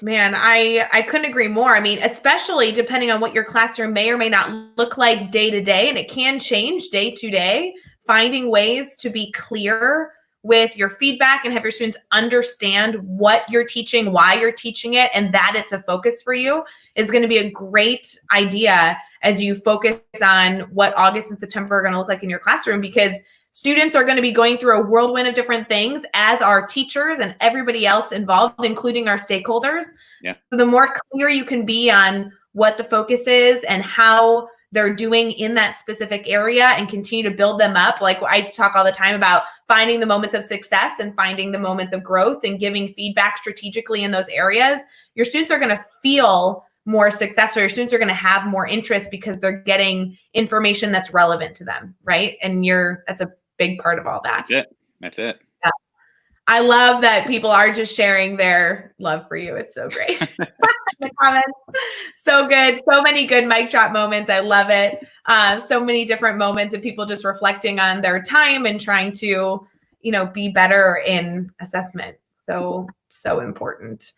Man, I couldn't agree more. I mean, especially depending on what your classroom may or may not look like day to day, and it can change day to day, finding ways to be clear with your feedback and have your students understand what you're teaching, why you're teaching it, and that it's a focus for you is going to be a great idea as you focus on what August and September are going to look like in your classroom, because students are going to be going through a whirlwind of different things, as are teachers and everybody else involved, including our stakeholders. Yeah. So the more clear you can be on what the focus is and how they're doing in that specific area and continue to build them up. Like I talk all the time about finding the moments of success and finding the moments of growth and giving feedback strategically in those areas. Your students are going to feel more successful. Your students are going to have more interest because they're getting information that's relevant to them, right? And that's a big part of all that. That's it. Yeah. I love that people are just sharing their love for you. It's so great. The comments, so good. So many good mic drop moments. I love it. So many different moments of people just reflecting on their time and trying to, be better in assessment. So important.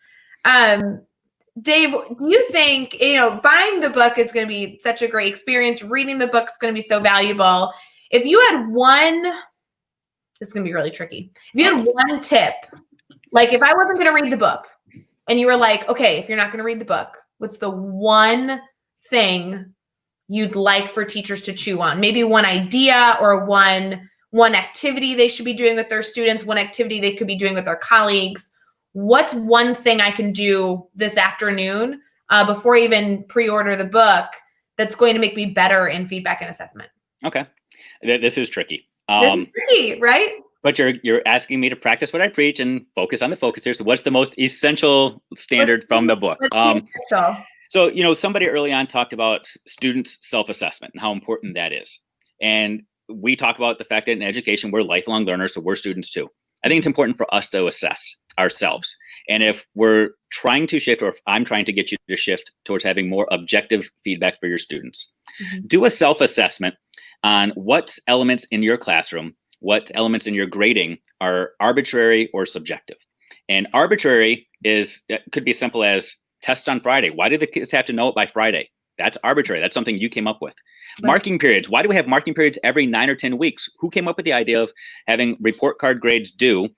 Dave, do you think, buying the book is going to be such a great experience? Reading the book is going to be so valuable. If you had this is going to be really tricky. If you had one tip, like if I wasn't going to read the book and you were like, okay, if you're not going to read the book, what's the one thing you'd like for teachers to chew on? Maybe one idea or one activity they should be doing with their students, one activity they could be doing with their colleagues. What's one thing I can do this afternoon before I even pre-order the book that's going to make me better in feedback and assessment? Okay. This is tricky. This is tricky, right? But you're asking me to practice what I preach and focus on the focus here. So what's the most essential standard from the book? So, somebody early on talked about students' self-assessment and how important that is. And we talk about the fact that in education, we're lifelong learners, so we're students too. I think it's important for us to assess ourselves. And if we're trying to shift, or if I'm trying to get you to shift towards having more objective feedback for your students, do a self-assessment on what elements in your classroom, what elements in your grading are arbitrary or subjective. And arbitrary could be simple as tests on Friday. Why do the kids have to know it by Friday? That's arbitrary. That's something you came up with. Right. Marking periods. Why do we have marking periods every 9 or 10 weeks? Who came up with the idea of having report card grades due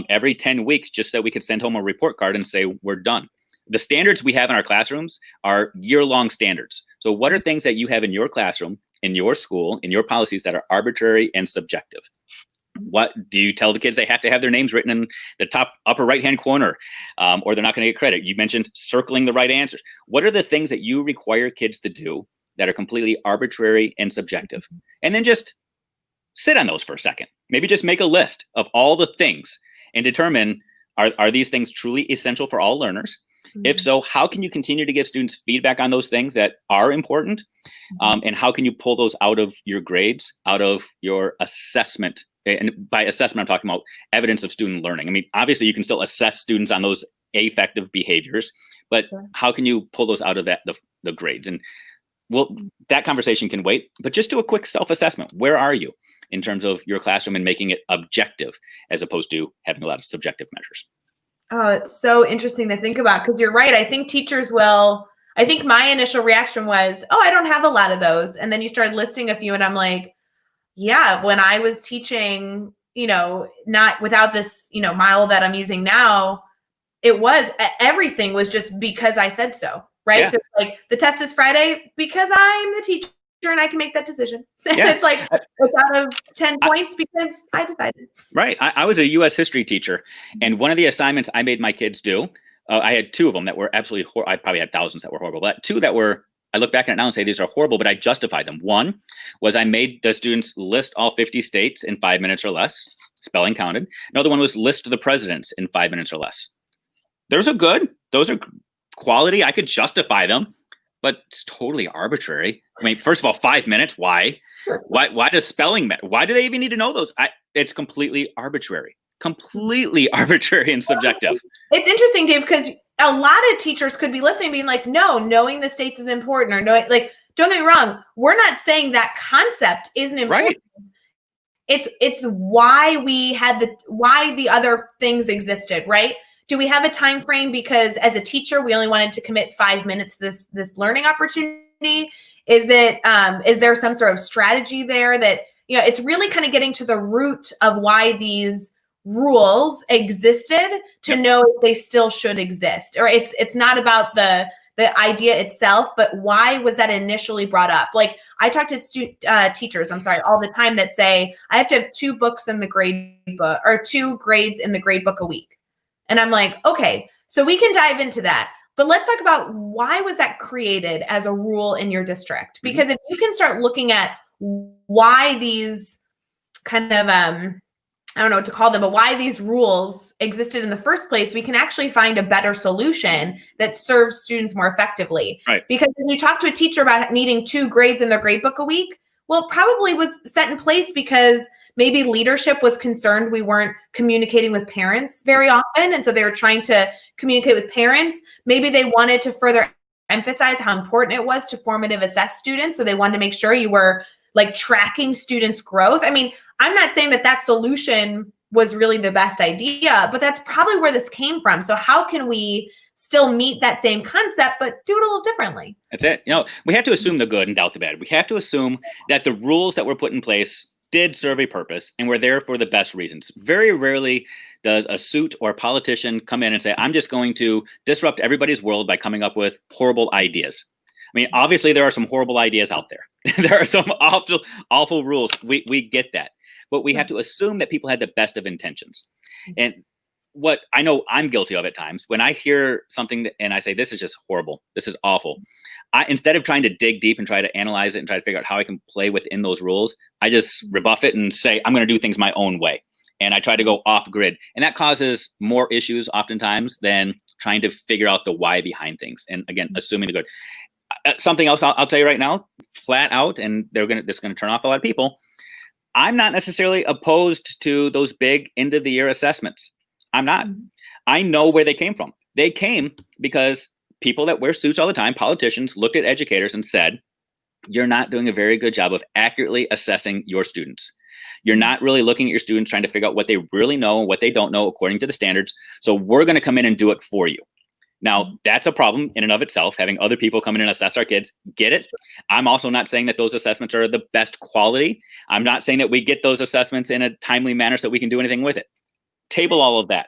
every 10 weeks just so that we could send home a report card and say we're done? The standards we have in our classrooms are year-long standards. So what are things that you have in your classroom, in your school, in your policies that are arbitrary and subjective? What do you tell the kids? They have to have their names written in the top upper right-hand corner, or they're not going to get credit. You mentioned circling the right answers. What are the things that you require kids to do that are completely arbitrary and subjective? And then just sit on those for a second. Maybe just make a list of all the things and determine, are these things truly essential for all learners? If so, how can you continue to give students feedback on those things that are important? And how can you pull those out of your grades, out of your assessment? And by assessment, I'm talking about evidence of student learning. I mean, obviously, you can still assess students on those affective behaviors, but how can you pull those out of the grades? And well, that conversation can wait, but just do a quick self-assessment. Where are you in terms of your classroom and making it objective as opposed to having a lot of subjective measures? Oh, it's so interesting to think about, because you're right. I think I think my initial reaction was, oh, I don't have a lot of those. And then you started listing a few and I'm like, yeah, when I was teaching, not without this, model that I'm using now, everything was just because I said so, right? Yeah. So like the test is Friday because I'm the teacher and I can make that decision. Yeah. It's like it's out of 10 points because I decided. Right. I was a U.S. history teacher, and one of the assignments I made my kids do, I had two of them that were absolutely I probably had thousands that were horrible, but two that were, I look back at it now and say these are horrible, but I justified them. One was I made the students list all 50 states in 5 minutes or less, spelling counted. Another one was list the presidents in 5 minutes or less. Those are good. Those are quality. I could justify them, but it's totally arbitrary. I mean, first of all, 5 minutes. Why? Why does spelling matter? Why do they even need to know those? It's completely arbitrary. Completely arbitrary and subjective. It's interesting, Dave, because a lot of teachers could be listening, being like, no, knowing the states is important, or knowing, like, don't get me wrong. We're not saying that concept isn't important. Right. It's why why the other things existed, right? Do we have a time frame because as a teacher, we only wanted to commit 5 minutes to this learning opportunity? Is there some sort of strategy there that, it's really kind of getting to the root of why these rules existed to know if they still should exist, or it's not about the idea itself, but why was that initially brought up? Like I talk to teachers, all the time that say, I have to have 2 books in the grade book or 2 grades in the grade book a week. And I'm like, okay, so we can dive into that, but let's talk about why was that created as a rule in your district? Because if you can start looking at why these kind of, I don't know what to call them, but why these rules existed in the first place, we can actually find a better solution that serves students more effectively. Right. Because when you talk to a teacher about needing 2 grades in their grade book a week, well, it probably was set in place because maybe leadership was concerned we weren't communicating with parents very often. And so they were trying to communicate with parents. Maybe they wanted to further emphasize how important it was to formative assess students. So they wanted to make sure you were like tracking students' growth. I mean, I'm not saying that solution was really the best idea, but that's probably where this came from. So how can we still meet that same concept, but do it a little differently? That's it. We have to assume the good and doubt the bad. We have to assume that the rules that were put in place did serve a purpose and were there for the best reasons. Very rarely does a suit or a politician come in and say, I'm just going to disrupt everybody's world by coming up with horrible ideas. I mean, obviously there are some horrible ideas out there. There are some awful rules. We get that. But we have to assume that people had the best of intentions. And what I know I'm guilty of at times, when I hear something and I say, this is just horrible, this is awful, instead of trying to dig deep and try to analyze it and try to figure out how I can play within those rules, I just rebuff it and say, I'm going to do things my own way. And I try to go off grid. And that causes more issues oftentimes than trying to figure out the why behind things. And again, assuming the good. Something else I'll tell you right now, flat out, and this is going to turn off a lot of people. I'm not necessarily opposed to those big end of the year assessments. I'm not. I know where they came from. They came because people that wear suits all the time, politicians, looked at educators and said, you're not doing a very good job of accurately assessing your students. You're not really looking at your students, trying to figure out what they really know and what they don't know according to the standards. So we're going to come in and do it for you. Now, that's a problem in and of itself, having other people come in and assess our kids. Get it? I'm also not saying that those assessments are the best quality. I'm not saying that we get those assessments in a timely manner so that we can do anything with it. Table all of that.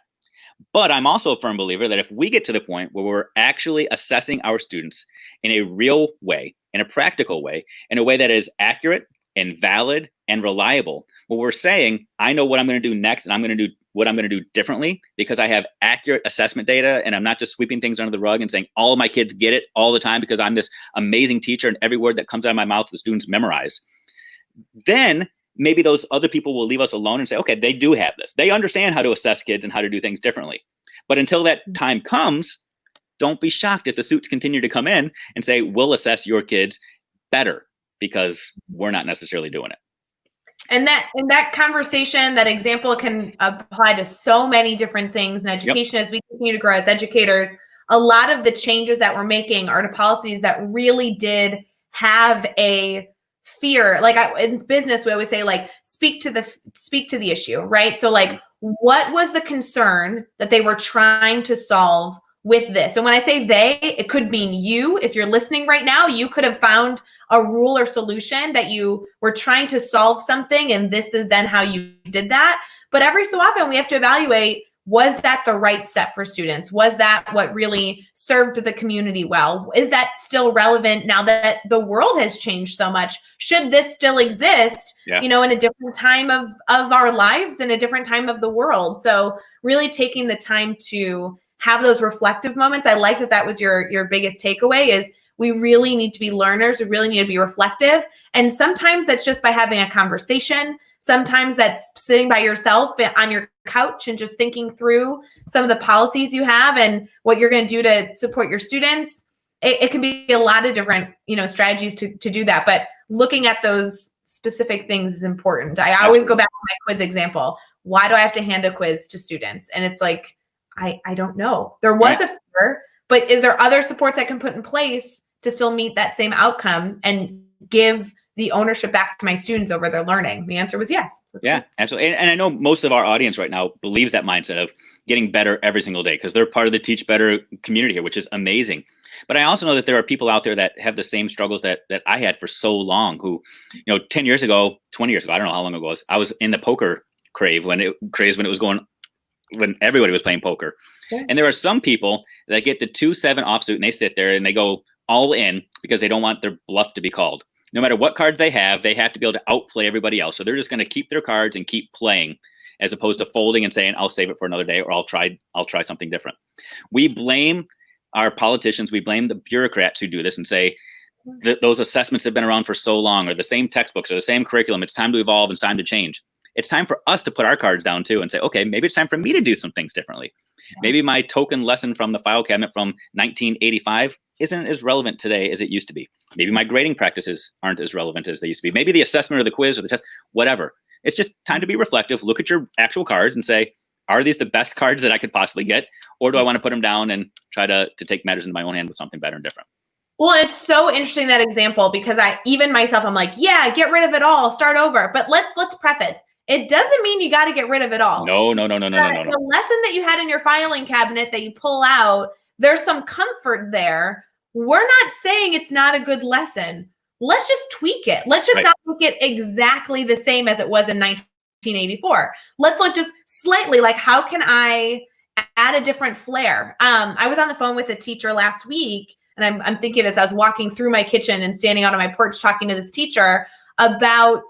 But I'm also a firm believer that if we get to the point where we're actually assessing our students in a real way, in a practical way, in a way that is accurate and valid and reliable, well, we're saying, I know what I'm going to do next, and I'm going to do what I'm going to do differently because I have accurate assessment data, and I'm not just sweeping things under the rug and saying all of my kids get it all the time because I'm this amazing teacher and every word that comes out of my mouth the students memorize. Then maybe those other people will leave us alone and say, okay, they do have this. They understand how to assess kids and how to do things differently. But until that time comes, don't be shocked if the suits continue to come in and say, we'll assess your kids better because we're not necessarily doing it. And that conversation, that example can apply to so many different things in education. As we continue to grow as educators. A lot of the changes that we're making are to policies that really did have a fear. Like in business, we always say, like, speak to the issue, right? So like, what was the concern that they were trying to solve? with this. And when I say they, it could mean you. If you're listening right now, you could have found a rule or solution that you were trying to solve something, and this is then how you did that. But every so often we have to evaluate, was that the right step for students? Was that what really served the community well? Is that still relevant now that the world has changed so much? Should this still exist, in a different time of our lives, in a different time of the world? So really taking the time to have those reflective moments. I like that was your biggest takeaway, is we really need to be learners. We really need to be reflective. And sometimes that's just by having a conversation. Sometimes that's sitting by yourself on your couch and just thinking through some of the policies you have and what you're going to do to support your students. It can be a lot of different, strategies to do that. But looking at those specific things is important. I always go back to my quiz example. Why do I have to hand a quiz to students? And it's like, I don't know. There was a fear, but is there other supports I can put in place to still meet that same outcome and give the ownership back to my students over their learning? The answer was yes. Yeah, absolutely. And I know most of our audience right now believes that mindset of getting better every single day because they're part of the Teach Better community here, which is amazing. But I also know that there are people out there that have the same struggles that I had for so long who, 10 years ago, 20 years ago, I don't know how long ago it was, I was in the poker craze when it was going, when everybody was playing poker. Okay. And there are some people that get the 2-7 offsuit and they sit there and they go all in because they don't want their bluff to be called. No matter what cards they have to be able to outplay everybody else. So they're just going to keep their cards and keep playing as opposed to folding and saying, I'll save it for another day, or I'll try something different. We blame our politicians. We blame the bureaucrats who do this and say that those assessments have been around for so long, or the same textbooks or the same curriculum. It's time to evolve. It's time to change. It's time for us to put our cards down too and say, okay, maybe it's time for me to do some things differently. Yeah. Maybe my token lesson from the file cabinet from 1985 isn't as relevant today as it used to be. Maybe my grading practices aren't as relevant as they used to be. Maybe the assessment or the quiz or the test, whatever. It's just time to be reflective. Look at your actual cards and say, are these the best cards that I could possibly get? Or do I want to put them down and try to take matters into my own hand with something better and different? Well, it's so interesting, that example, because I'm like, yeah, get rid of it all, start over. But let's preface. It doesn't mean you got to get rid of it all. No. The lesson that you had in your filing cabinet that you pull out, there's some comfort there. We're not saying it's not a good lesson. Let's just tweak it. Let's just not make it exactly the same as it was in 1984. Let's look just slightly like, how can I add a different flair? I was on the phone with a teacher last week, and I'm thinking as I was walking through my kitchen and standing out on my porch talking to this teacher about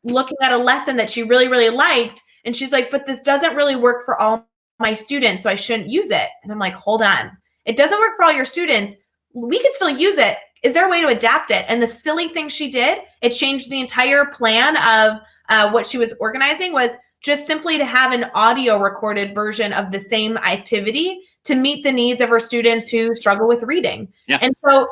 looking at a lesson that she really, really liked. And she's like, but this doesn't really work for all my students, so I shouldn't use it. And I'm like, hold on. It doesn't work for all your students. We can still use it. Is there a way to adapt it? And the silly thing she did, it changed the entire plan of what she was organizing, was just simply to have an audio recorded version of the same activity to meet the needs of her students who struggle with reading. Yeah. And so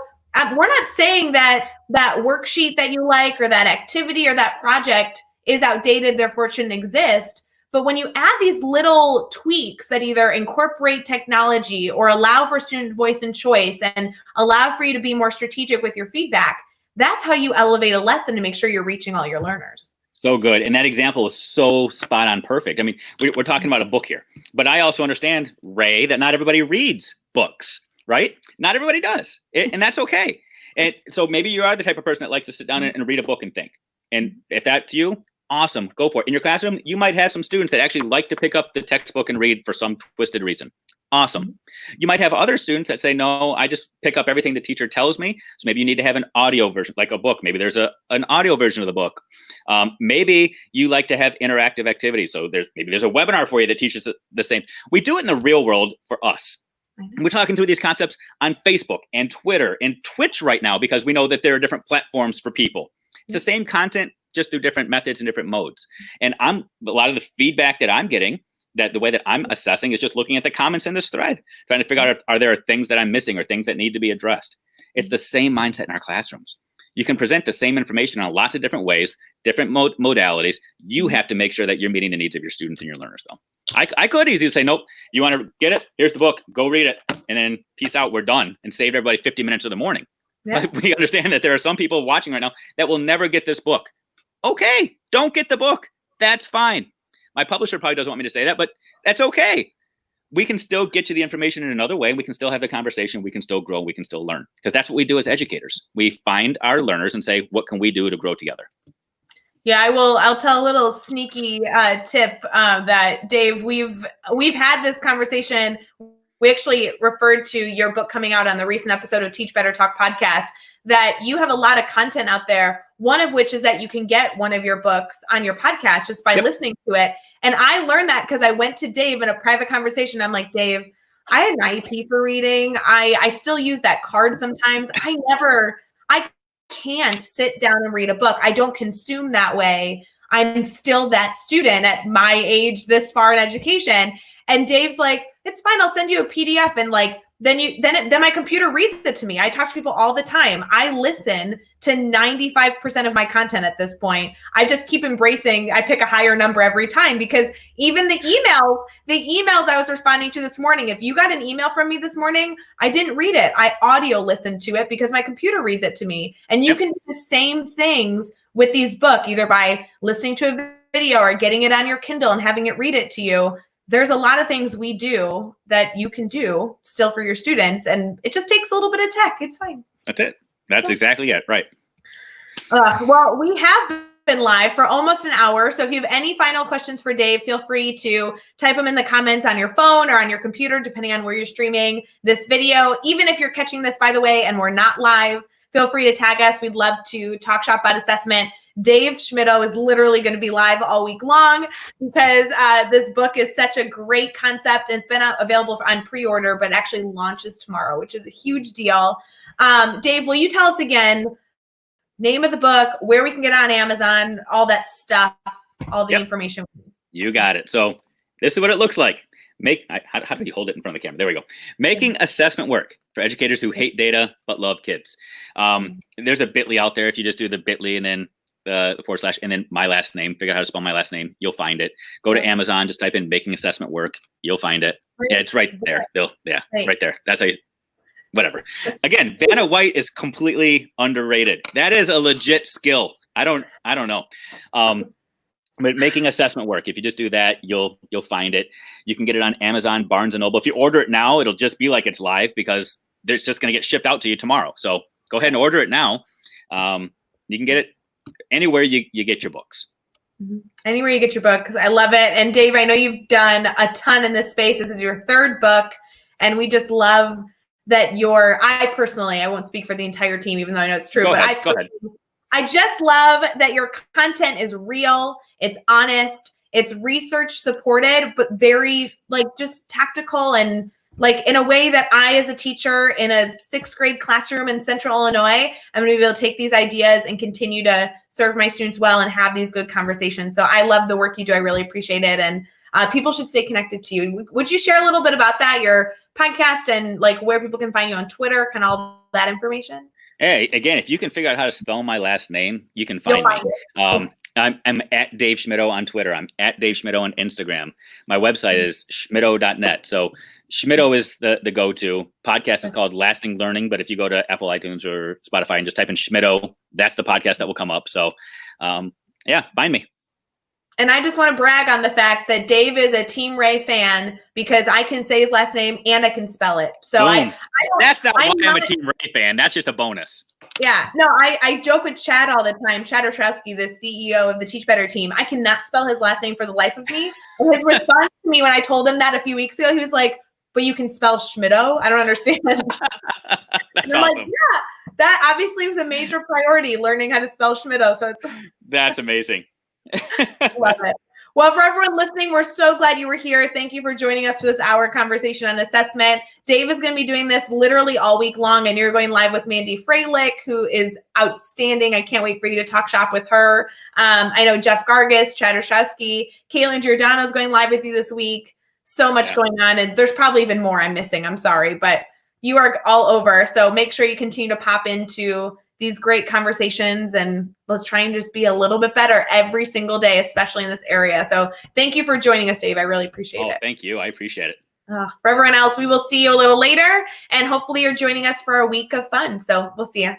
we're not saying that worksheet that you like or that activity or that project is outdated, therefore it shouldn't exist. But when you add these little tweaks that either incorporate technology or allow for student voice and choice and allow for you to be more strategic with your feedback, that's how you elevate a lesson to make sure you're reaching all your learners. So good. And that example is so spot on perfect. I mean, we're talking about a book here, but I also understand, Ray, that not everybody reads books, right? Not everybody does. And that's okay. And so maybe you are the type of person that likes to sit down and read a book and think. And if that's you, awesome, go for it. In your classroom, you might have some students that actually like to pick up the textbook and read for some twisted reason. Awesome. You might have other students that say, no, I just pick up everything the teacher tells me. So maybe you need to have an audio version, like a book. Maybe there's an audio version of the book. Maybe you like to have interactive activities. So there's a webinar for you that teaches the same. We do it in the real world for us. We're talking through these concepts on Facebook and Twitter and Twitch right now because we know that there are different platforms for people. It's the same content, just through different methods and different modes. And a lot of the feedback that I'm getting, that the way that I'm assessing is just looking at the comments in this thread, trying to figure out are there things that I'm missing or things that need to be addressed. It's the same mindset in our classrooms. You can present the same information in lots of different ways, different modalities. You have to make sure that you're meeting the needs of your students and your learners, though. I could easily say, nope, you want to get it? Here's the book. Go read it. And then peace out. We're done. And save everybody 50 minutes of the morning. Yeah. But we understand that there are some people watching right now that will never get this book. Okay, don't get the book. That's fine. My publisher probably doesn't want me to say that, but that's okay. we can still get you the information in another way. We can still have the conversation. We can still grow. We can still learn, because that's what we do as educators. We find our learners and say, what can we do to grow together? Yeah, I'll tell a little sneaky tip that Dave, we've had this conversation. We actually referred to your book coming out on the recent episode of Teach Better Talk podcast, that you have a lot of content out there. One of which is that you can get one of your books on your podcast just by listening to it. And I learned that because I went to Dave in a private conversation. I'm like, Dave, I had an IEP for reading. I still use that card sometimes. I can't sit down and read a book. I don't consume that way. I'm still that student at my age this far in education. And Dave's like, it's fine. I'll send you a PDF. And like, then my computer reads it to me. I talk to people all the time. I listen to 95% of my content at this point. I just keep embracing. I pick a higher number every time, because even the emails I was responding to this morning, if you got an email from me this morning, I didn't read it. I audio listened to it because my computer reads it to me. And you can do the same things with these books, either by listening to a video or getting it on your Kindle and having it read it to you. There's a lot of things we do that you can do still for your students, and it just takes a little bit of tech. It's fine. That's it. That's exactly it. Right. Well, we have been live for almost an hour. So if you have any final questions for Dave, feel free to type them in the comments on your phone or on your computer, depending on where you're streaming this video. Even if you're catching this, by the way, and we're not live, feel free to tag us. We'd love to talk shop about assessment. Dave Schmittou is literally going to be live all week long, because this book is such a great concept, and it's been available on pre-order, but actually launches tomorrow, which is a huge deal. Dave, will you tell us again, name of the book, where we can get it on Amazon, all that stuff, all the information? You got it. So this is what it looks like. How do you hold it in front of the camera? There we go. Making assessment work for educators who hate data but love kids. There's a bit.ly out there. If you just do the bit.ly and then the / and then my last name, figure out how to spell my last name, you'll find it. Go to Amazon, just type in Making Assessment Work, you'll find it. Yeah, it's right there. Right there. That's whatever. Again, Vanna White is completely underrated. That is a legit skill. I don't know. But Making Assessment Work, if you just do that, you'll find it. You can get it on Amazon, Barnes and Noble. If you order it now, it'll just be like it's live, because it's just going to get shipped out to you tomorrow. So go ahead and order it now. You can get it anywhere you get your books. Anywhere you get your book, because I love it. And Dave, I know you've done a ton in this space. This is your third book, and we just love that I personally, I won't speak for the entire team, even though I know it's true, Go but ahead. I just love that your content is real, it's honest, it's research supported, but very like just tactical, and like in a way that I, as a teacher in a 6th grade classroom in Central Illinois, I'm going to be able to take these ideas and continue to serve my students well and have these good conversations. So I love the work you do. I really appreciate it. And people should stay connected to you. Would you share a little bit about that, your podcast, and like where people can find you on Twitter, kind of all that information? Hey, again, if you can figure out how to spell my last name, you can find me. I'm at Dave Schmittou on Twitter. I'm at Dave Schmittou on Instagram. My website is schmittou.net. So Schmittou is the go-to. Podcast is called Lasting Learning, but if you go to Apple, iTunes, or Spotify and just type in Schmittou, that's the podcast that will come up. So find me. And I just want to brag on the fact that Dave is a Team Ray fan, because I can say his last name and I can spell it. So that's not why I'm a Team Ray fan. That's just a bonus. Yeah, no, I joke with Chad all the time. Chad Ostrowski, the CEO of the Teach Better team. I cannot spell his last name for the life of me. And his response to me when I told him that a few weeks ago, he was like, "But you can spell Schmittou? I don't understand." That's awesome. Like, yeah, that obviously was a major priority, learning how to spell Schmittou. So that's amazing. Love it. Well, for everyone listening, we're so glad you were here. Thank you for joining us for this hour conversation on assessment. Dave is going to be doing this literally all week long, and you're going live with Mandy Freilich, who is outstanding. I can't wait for you to talk shop with her. I know Jeff Gargas, Chad Ostrowski, Caitlin Giordano is going live with you this week. So much going on, and there's probably even more I'm missing. I'm sorry, but you are all over. So make sure you continue to pop into these great conversations, and let's try and just be a little bit better every single day, especially in this area. So thank you for joining us, Dave. I really appreciate it. Thank you. I appreciate it. For everyone else, we will see you a little later, and hopefully you're joining us for a week of fun. So we'll see you.